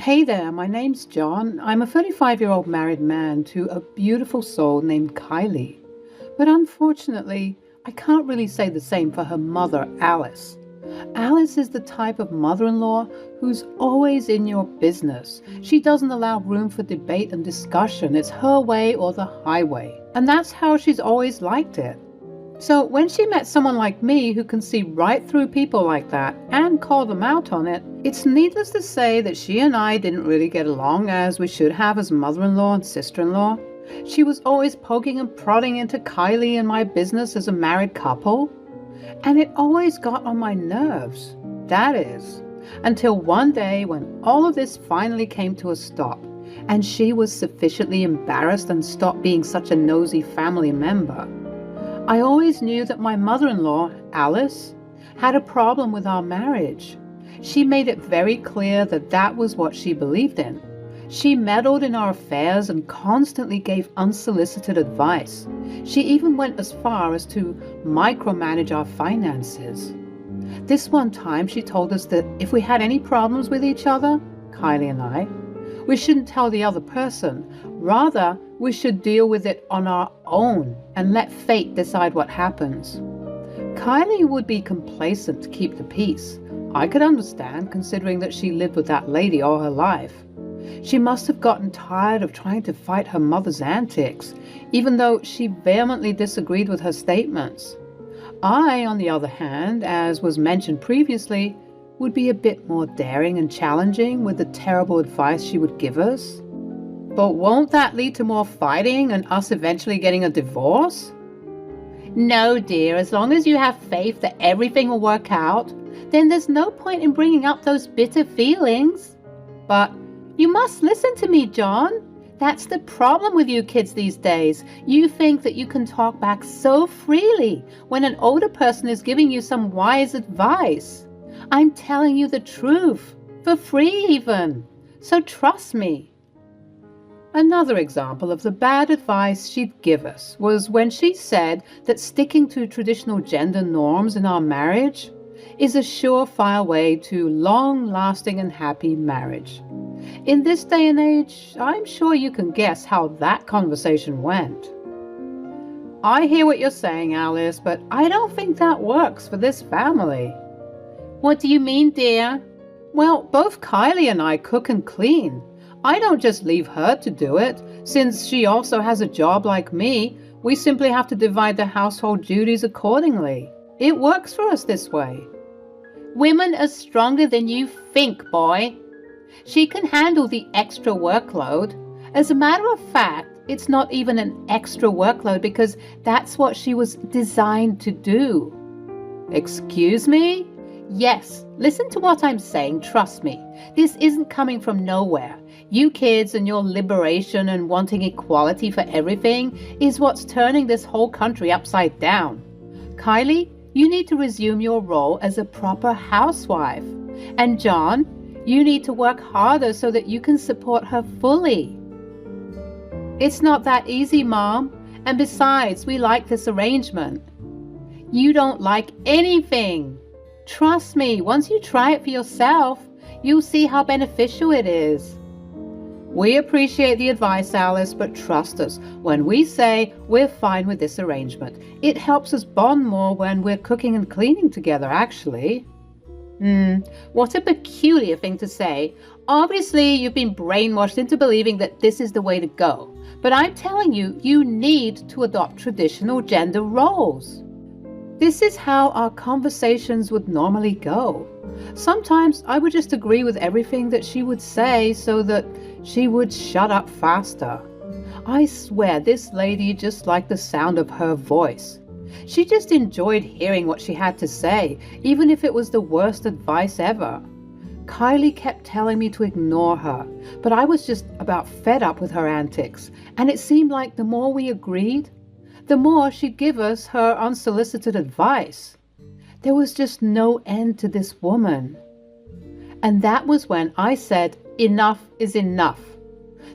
Hey there, my name's John. I'm a 35-year-old married man to a beautiful soul named Kylie. But unfortunately, I can't really say the same for her mother, Alice. Alice is the type of mother-in-law who's always in your business. She doesn't allow room for debate and discussion. It's her way or the highway. And that's how she's always liked it. So when she met someone like me who can see right through people like that and call them out on it, it's needless to say that she and I didn't really get along as we should have as mother-in-law and sister-in-law. She was always poking and prodding into Kylie and my business as a married couple. And it always got on my nerves, that is, until one day when all of this finally came to a stop and she was sufficiently embarrassed and stopped being such a nosy family member. I always knew that my mother-in-law, Alice, had a problem with our marriage. She made it very clear that that was what she believed in. She meddled in our affairs and constantly gave unsolicited advice. She even went as far as to micromanage our finances. This one time she told us that if we had any problems with each other, Kylie and I, we shouldn't tell the other person. Rather, we should deal with it on our own and let fate decide what happens. Kylie would be complacent to keep the peace. I could understand, considering that she lived with that lady all her life. She must have gotten tired of trying to fight her mother's antics, even though she vehemently disagreed with her statements. I, on the other hand, as was mentioned previously, would be a bit more daring and challenging with the terrible advice she would give us. But won't that lead to more fighting and us eventually getting a divorce? No, dear, as long as you have faith that everything will work out, then there's no point in bringing up those bitter feelings. But you must listen to me, John. That's the problem with you kids these days. You think that you can talk back so freely when an older person is giving you some wise advice. I'm telling you the truth, for free even. So trust me. Another example of the bad advice she'd give us was when she said that sticking to traditional gender norms in our marriage is a surefire way to long-lasting and happy marriage. In this day and age, I'm sure you can guess how that conversation went. I hear what you're saying, Alice, but I don't think that works for this family. What do you mean, dear? Well, both Kylie and I cook and clean. I don't just leave her to do it. Since she also has a job like me, we simply have to divide the household duties accordingly. It works for us this way. Women are stronger than you think, boy. She can handle the extra workload. As a matter of fact, it's not even an extra workload because that's what she was designed to do. Excuse me? Yes, listen to what I'm saying, trust me. This isn't coming from nowhere. You kids and your liberation and wanting equality for everything is what's turning this whole country upside down. Kylie, you need to resume your role as a proper housewife. And John, you need to work harder so that you can support her fully. It's not that easy, Mom. And besides, we like this arrangement. You don't like anything. Trust me, once you try it for yourself, you'll see how beneficial it is. We appreciate the advice, Alice, but trust us. When we say we're fine with this arrangement, it helps us bond more when we're cooking and cleaning together, actually. What a peculiar thing to say. Obviously, you've been brainwashed into believing that this is the way to go. But I'm telling you, you need to adopt traditional gender roles. This is how our conversations would normally go. Sometimes I would just agree with everything that she would say so that she would shut up faster. I swear this lady just liked the sound of her voice. She just enjoyed hearing what she had to say, even if it was the worst advice ever. Kylie kept telling me to ignore her, but I was just about fed up with her antics, and it seemed like the more we agreed, the more she'd give us her unsolicited advice. There was just no end to this woman. And that was when I said, enough is enough.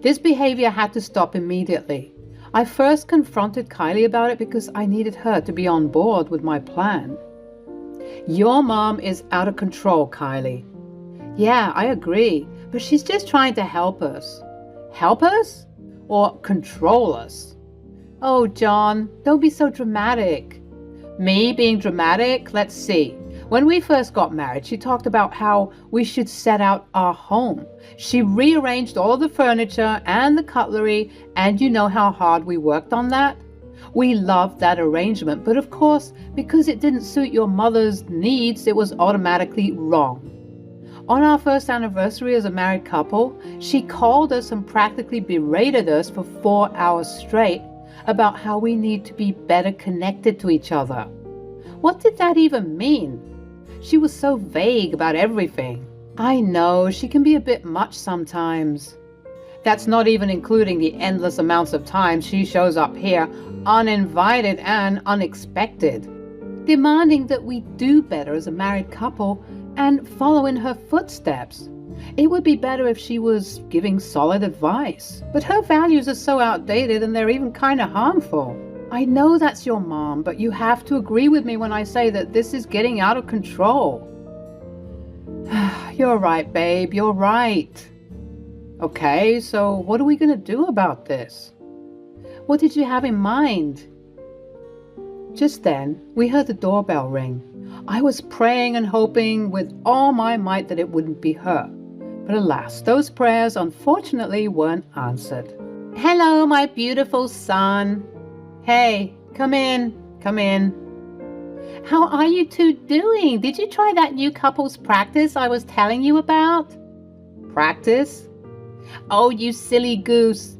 This behavior had to stop immediately. I first confronted Kylie about it because I needed her to be on board with my plan. Your mom is out of control, Kylie. Yeah, I agree. but she's just trying to help us. Help us? Or control us? Oh, John, don't be so dramatic. Me being dramatic? Let's see. When we first got married, she talked about how we should set out our home. She rearranged all the furniture and the cutlery, and you know how hard we worked on that? We loved that arrangement, but of course, because it didn't suit your mother's needs, it was automatically wrong. On our first anniversary as a married couple, she called us and practically berated us for 4 hours straight about how we need to be better connected to each other. What did that even mean? She was so vague about everything. I know, she can be a bit much sometimes. That's not even including the endless amounts of times she shows up here, uninvited and unexpected, demanding that we do better as a married couple and follow in her footsteps. It would be better if she was giving solid advice, but her values are so outdated and they're even kind of harmful. I know that's your mom, but you have to agree with me when I say that this is getting out of control. You're right, babe, you're right. Okay, so what are we going to do about this? What did you have in mind? Just then, we heard the doorbell ring. I was praying and hoping with all my might that it wouldn't be her. But alas, those prayers unfortunately weren't answered. Hello, my beautiful son. Hey, come in, come in. How are you two doing? Did you try that new couples practice I was telling you about? Practice? Oh, you silly goose.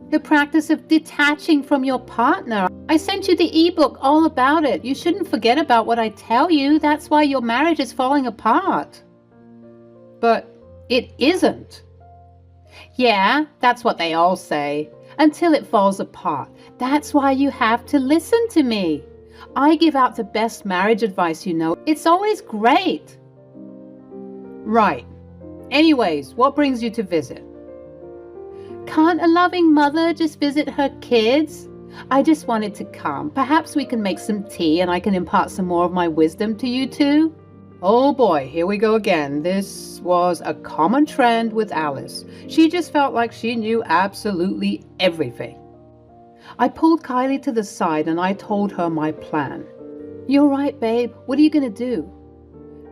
The practice of detaching from your partner. I sent you the ebook all about it. You shouldn't forget about what I tell you. That's why your marriage is falling apart. But it isn't. Yeah, that's what they all say. Until it falls apart. That's why you have to listen to me. I give out the best marriage advice, you know. It's always great. Right. Anyways, what brings you to visit? Can't a loving mother just visit her kids? I just wanted to come. Perhaps we can make some tea and I can impart some more of my wisdom to you two. Oh boy, here we go again. This was a common trend with Alice. She just felt like she knew absolutely everything. I pulled Kylie to the side and I told her my plan. You're right, babe. What are you going to do?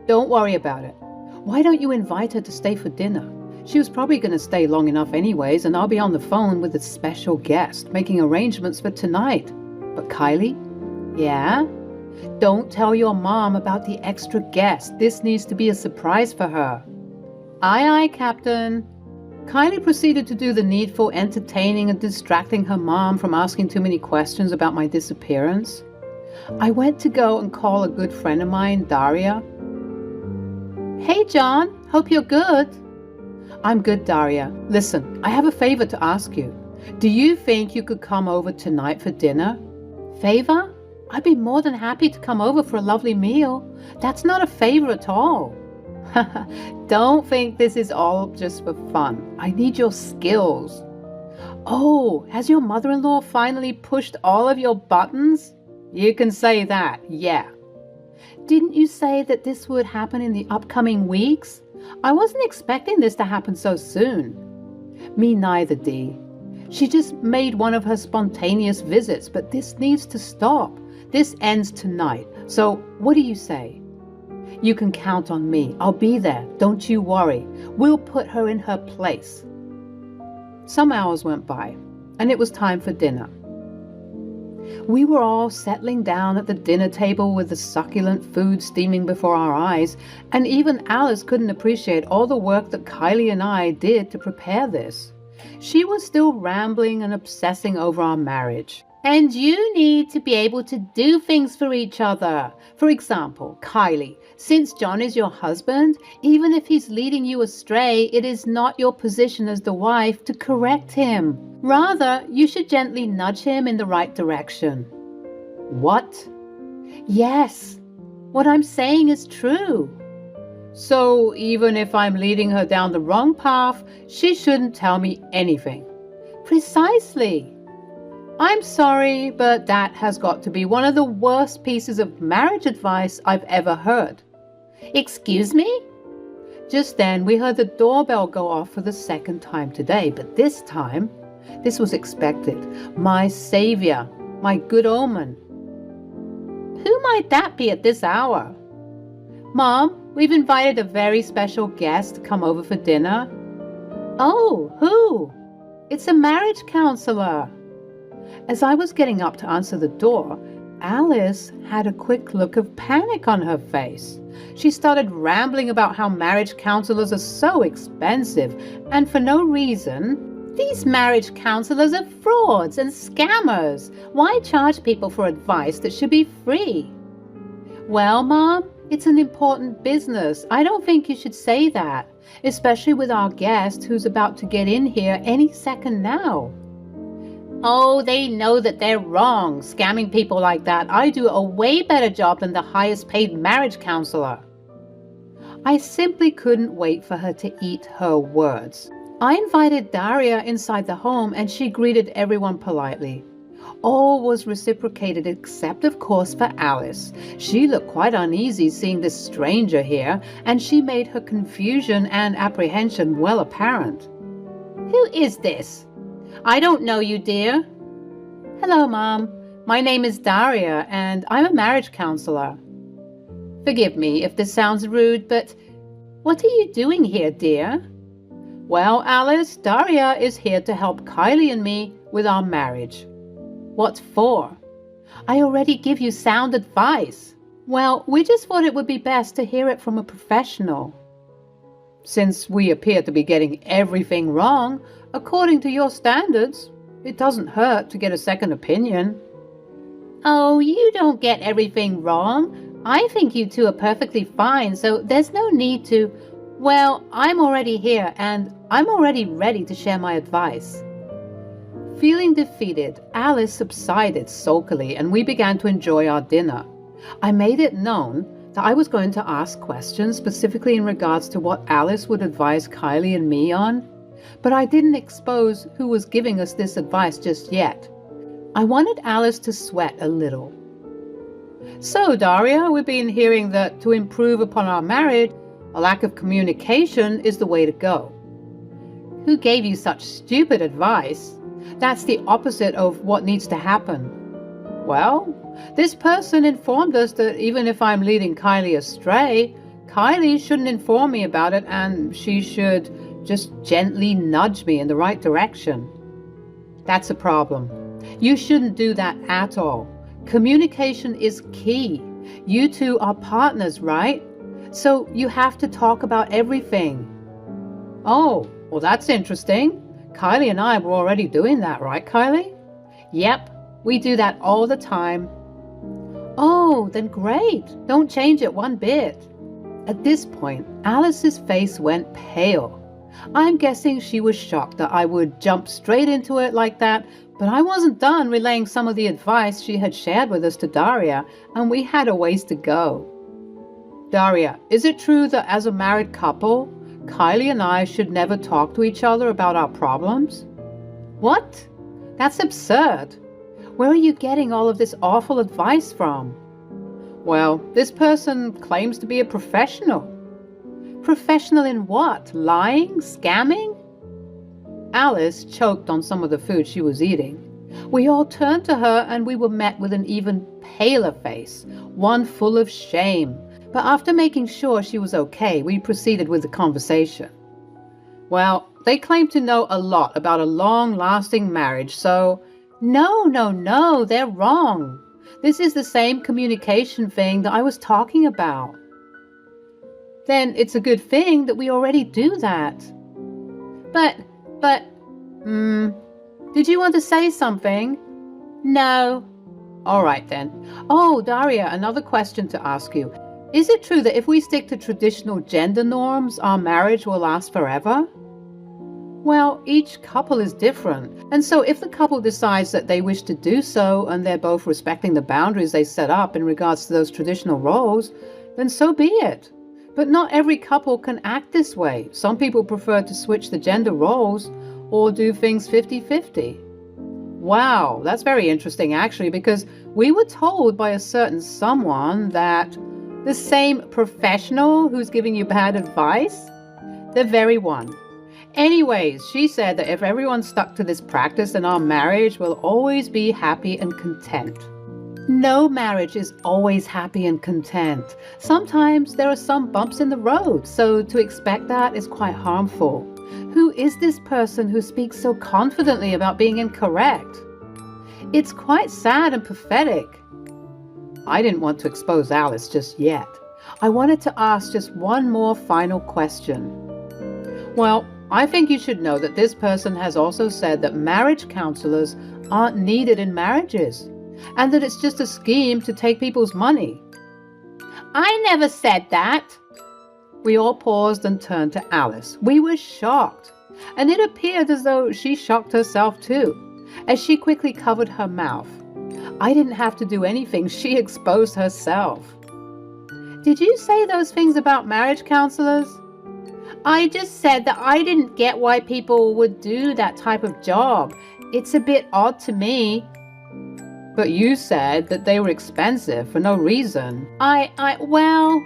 Don't worry about it. Why don't you invite her to stay for dinner? She was probably going to stay long enough anyways, and I'll be on the phone with a special guest, making arrangements for tonight. But Kylie? Yeah? Don't tell your mom about the extra guest. This needs to be a surprise for her. Aye, aye, Captain. Kylie proceeded to do the needful entertaining and distracting her mom from asking too many questions about my disappearance. I went to go and call a good friend of mine, Daria. Hey, John. Hope you're good. I'm good, Daria. Listen, I have a favor to ask you. Do you think you could come over tonight for dinner? Favor? I'd be more than happy to come over for a lovely meal. That's not a favor at all. Don't think this is all just for fun. I need your skills. Oh, has your mother-in-law finally pushed all of your buttons? You can say that, yeah. Didn't you say that this would happen in the upcoming weeks? I wasn't expecting this to happen so soon. Me neither, Dee. She just made one of her spontaneous visits, but this needs to stop. This ends tonight. So what do you say? You can count on me. I'll be there. Don't you worry. We'll put her in her place. Some hours went by, and it was time for dinner. We were all settling down at the dinner table with the succulent food steaming before our eyes, and even Alice couldn't appreciate all the work that Kylie and I did to prepare this. She was still rambling and obsessing over our marriage. And you need to be able to do things for each other. For example, Kylie, since John is your husband, even if he's leading you astray, it is not your position as the wife to correct him. Rather, you should gently nudge him in the right direction. What? Yes, what I'm saying is true. So even if I'm leading her down the wrong path, she shouldn't tell me anything. Precisely. I'm sorry, but that has got to be one of the worst pieces of marriage advice I've ever heard. Excuse me? Just then, we heard the doorbell go off for the second time today, but this time, this was expected. My savior, my good omen. Who might that be at this hour? Mom, we've invited a very special guest to come over for dinner. Oh, who? It's a marriage counselor. As I was getting up to answer the door, Alice had a quick look of panic on her face. She started rambling about how marriage counselors are so expensive, and for no reason. These marriage counselors are frauds and scammers. Why charge people for advice that should be free? Well, Mom, it's an important business. I don't think you should say that, especially with our guest who's about to get in here any second now. Oh, they know that they're wrong, scamming people like that. I do a way better job than the highest paid marriage counselor. I simply couldn't wait for her to eat her words. I invited Daria inside the home and she greeted everyone politely. All was reciprocated except, of course, for Alice. She looked quite uneasy seeing this stranger here, and she made her confusion and apprehension well apparent. Who is this? I don't know you, dear. Hello, Mom. My name is Daria, and I'm a marriage counselor. Forgive me if this sounds rude, but what are you doing here, dear? Well, Alice, Daria is here to help Kylie and me with our marriage. What for? I already give you sound advice. Well, we just thought it would be best to hear it from a professional. Since we appear to be getting everything wrong, according to your standards, it doesn't hurt to get a second opinion. Oh, you don't get everything wrong. I think you two are perfectly fine, so there's no need to. Well, I'm already here, and I'm already ready to share my advice. Feeling defeated, Alice subsided sulkily, and we began to enjoy our dinner. I made it known that I was going to ask questions specifically in regards to what Alice would advise Kylie and me on, but I didn't expose who was giving us this advice just yet. I wanted Alice to sweat a little. So, Daria, we've been hearing that to improve upon our marriage, a lack of communication is the way to go. Who gave you such stupid advice? That's the opposite of what needs to happen. Well, this person informed us that even if I'm leading Kylie astray, Kylie shouldn't inform me about it and she should just gently nudge me in the right direction. That's a problem. You shouldn't do that at all. Communication is key. You two are partners, right? So you have to talk about everything. Oh, well, that's interesting. Kylie and I were already doing that, right, Kylie? Yep, we do that all the time. Oh, then great. Don't change it one bit. At this point, Alice's face went pale. I'm guessing she was shocked that I would jump straight into it like that, but I wasn't done relaying some of the advice she had shared with us to Daria, and we had a ways to go. Daria, is it true that as a married couple, Kylie and I should never talk to each other about our problems? What? That's absurd. Where are you getting all of this awful advice from? Well, this person claims to be a professional. Professional in what? Lying? Scamming? Alice choked on some of the food she was eating. We all turned to her and we were met with an even paler face, one full of shame. But after making sure she was okay, we proceeded with the conversation. Well, they claim to know a lot about a long-lasting marriage, so no, they're wrong. This is the same communication thing that I was talking about. Then it's a good thing that we already do that. But, did you want to say something? No. All right then. Oh, Daria, another question to ask you. Is it true that if we stick to traditional gender norms, our marriage will last forever? Well, each couple is different, and so if the couple decides that they wish to do so and they're both respecting the boundaries they set up in regards to those traditional roles, then so be it. But not every couple can act this way. Some people prefer to switch the gender roles or do things 50-50. Wow, that's very interesting actually, because we were told by a certain someone that the same professional who's giving you bad advice The very one. Anyways, she said that if everyone stuck to this practice, then our marriage will always be happy and content. No marriage is always happy and content. Sometimes there are some bumps in the road, so to expect that is quite harmful. Who is this person who speaks so confidently about being incorrect? It's quite sad and pathetic. I didn't want to expose Alice just yet. I wanted to ask just one more final question. Well, I think you should know that this person has also said that marriage counselors aren't needed in marriages, and that it's just a scheme to take people's money. I never said that. We all paused and turned to Alice. We were shocked, and it appeared as though she shocked herself too, as she quickly covered her mouth. I didn't have to do anything. She exposed herself. Did you say those things about marriage counselors? I just said that I didn't get why people would do that type of job. It's a bit odd to me. But you said that they were expensive for no reason. Well,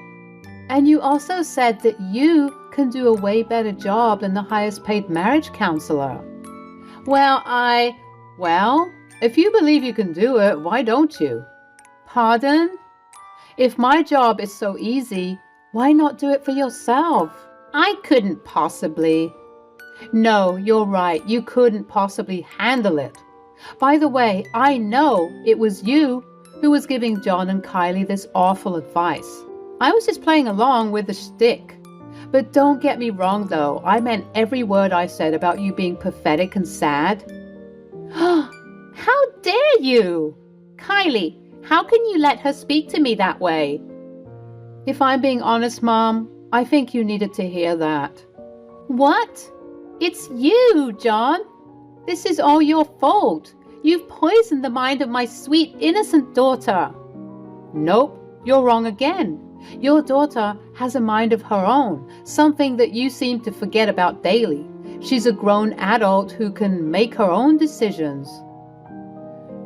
and you also said that you can do a way better job than the highest paid marriage counselor. Well, if you believe you can do it, why don't you? Pardon? If my job is so easy, why not do it for yourself? I couldn't possibly. No, you're right. You couldn't possibly handle it. By the way, I know it was you who was giving John and Kylie this awful advice. I was just playing along with the shtick. But don't get me wrong, though. I meant every word I said about you being pathetic and sad. How dare you? Kylie, how can you let her speak to me that way? If I'm being honest, Mom, I think you needed to hear that. What? It's you, John. This is all your fault. You've poisoned the mind of my sweet, innocent daughter. Nope, you're wrong again. Your daughter has a mind of her own, something that you seem to forget about daily. She's a grown adult who can make her own decisions.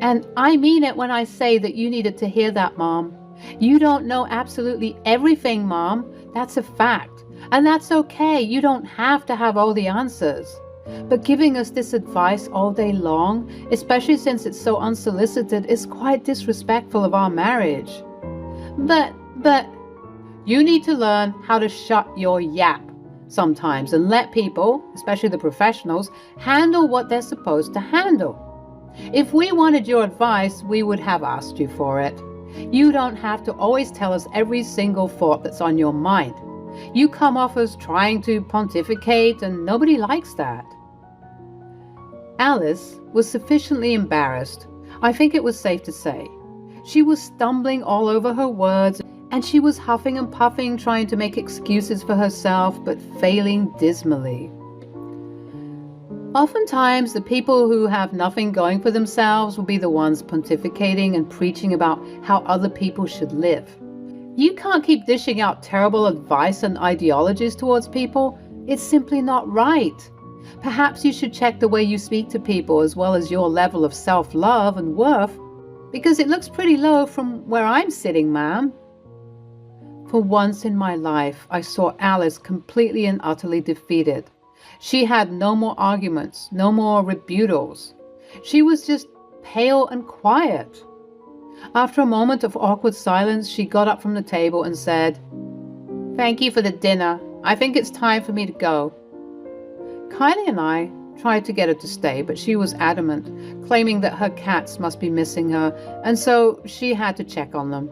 And I mean it when I say that you needed to hear that, Mom. You don't know absolutely everything, Mom. That's a fact. And that's okay. You don't have to have all the answers. But giving us this advice all day long, especially since it's so unsolicited, is quite disrespectful of our marriage. But you need to learn how to shut your yap sometimes and let people, especially the professionals, handle what they're supposed to handle. If we wanted your advice, we would have asked you for it. You don't have to always tell us every single thought that's on your mind. You come off as trying to pontificate, and nobody likes that. Alice was sufficiently embarrassed, I think it was safe to say. She was stumbling all over her words, and she was huffing and puffing, trying to make excuses for herself, but failing dismally. Oftentimes, the people who have nothing going for themselves will be the ones pontificating and preaching about how other people should live. You can't keep dishing out terrible advice and ideologies towards people. It's simply not right. Perhaps you should check the way you speak to people as well as your level of self-love and worth, because it looks pretty low from where I'm sitting, ma'am. For once in my life, I saw Alice completely and utterly defeated. She had no more arguments, no more rebuttals. She was just pale and quiet. After a moment of awkward silence, she got up from the table and said, "Thank you for the dinner. I think it's time for me to go." Kylie and I tried to get her to stay, but she was adamant, claiming that her cats must be missing her, and so she had to check on them.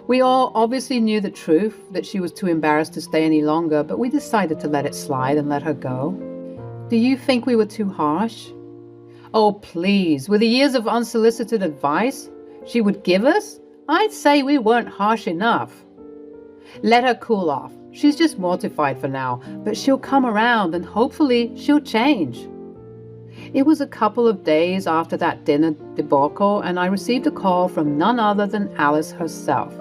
We all obviously knew the truth, that she was too embarrassed to stay any longer, but we decided to let it slide and let her go. Do you think we were too harsh? Oh, please, with the years of unsolicited advice she would give us, I'd say we weren't harsh enough. Let her cool off. She's just mortified for now, but she'll come around and hopefully she'll change. It was a couple of days after that dinner debacle, and I received a call from none other than Alice herself.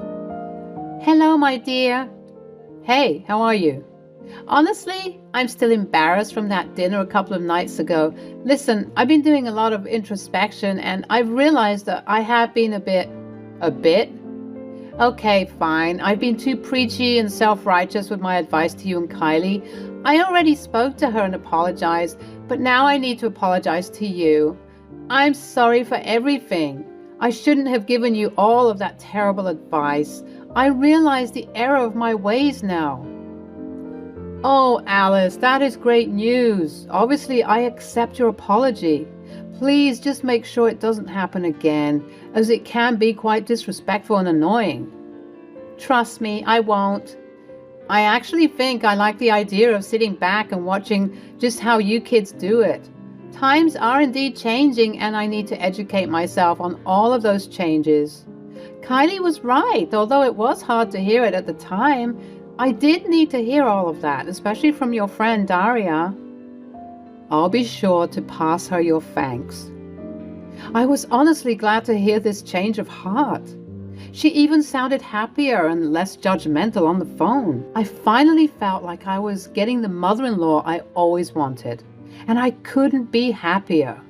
"Hello, my dear." "Hey, how are you?" "Honestly, I'm still embarrassed from that dinner a couple of nights ago. Listen, I've been doing a lot of introspection, and I've realized that I have been a bit? Okay, fine. I've been too preachy and self-righteous with my advice to you and Kylie. I already spoke to her and apologized, but now I need to apologize to you. I'm sorry for everything. I shouldn't have given you all of that terrible advice. I realize the error of my ways now. Oh, Alice, that is great news. Obviously, I accept your apology. Please just make sure it doesn't happen again, as it can be quite disrespectful and annoying. Trust me, I won't. I actually think I like the idea of sitting back and watching just how you kids do it. Times are indeed changing, and I need to educate myself on all of those changes. Kylie was right, although it was hard to hear it at the time. I did need to hear all of that, especially from your friend Daria. I'll be sure to pass her your thanks. I was honestly glad to hear this change of heart. She even sounded happier and less judgmental on the phone. I finally felt like I was getting the mother-in-law I always wanted, and I couldn't be happier.